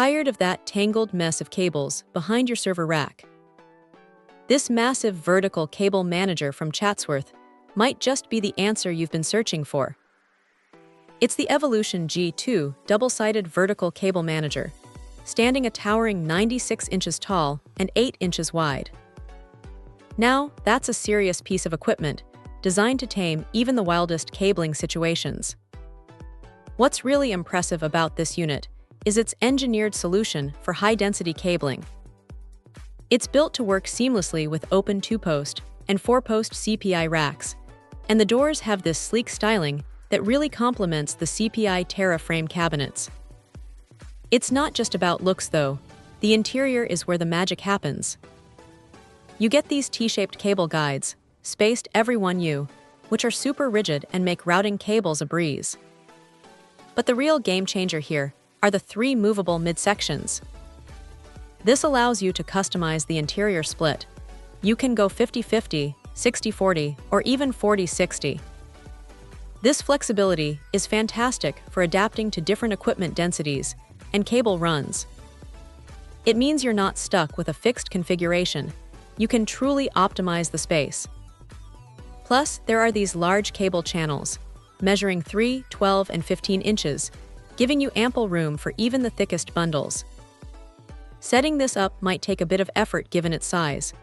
Tired of that tangled mess of cables behind your server rack? This massive vertical cable manager from Chatsworth might just be the answer you've been searching for. It's the Evolution G2 double-sided vertical cable manager, standing a towering 96 inches tall and 8 inches wide. Now, that's a serious piece of equipment, designed to tame even the wildest cabling situations. What's really impressive about this unit is its engineered solution for high-density cabling. It's built to work seamlessly with open 2-post and 4-post CPI racks, and the doors have this sleek styling that really complements the CPI Terra frame cabinets. It's not just about looks, though. The interior is where the magic happens. You get these T-shaped cable guides, spaced every 1U, which are super rigid and make routing cables a breeze. But the real game changer here are the 3 movable midsections. This allows you to customize the interior split. You can go 50-50, 60-40, or even 40-60. This flexibility is fantastic for adapting to different equipment densities and cable runs. It means you're not stuck with a fixed configuration. You can truly optimize the space. Plus, there are these large cable channels, measuring 3, 12, and 15 inches, giving you ample room for even the thickest bundles. Setting this up might take a bit of effort given its size,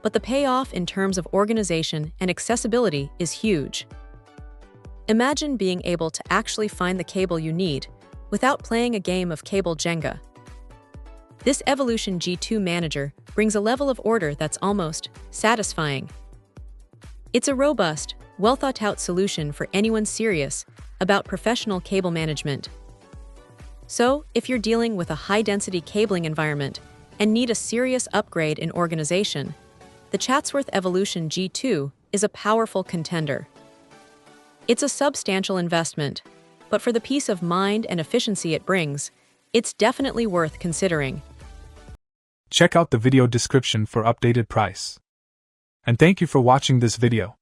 but the payoff in terms of organization and accessibility is huge. Imagine being able to actually find the cable you need without playing a game of cable Jenga. This Evolution G2 manager brings a level of order that's almost satisfying. It's a robust, well-thought-out solution for anyone serious about professional cable management. So, if you're dealing with a high-density cabling environment and need a serious upgrade in organization, the Chatsworth Evolution G2 is a powerful contender. It's a substantial investment, but for the peace of mind and efficiency it brings, it's definitely worth considering. Check out the video description for updated price. And thank you for watching this video.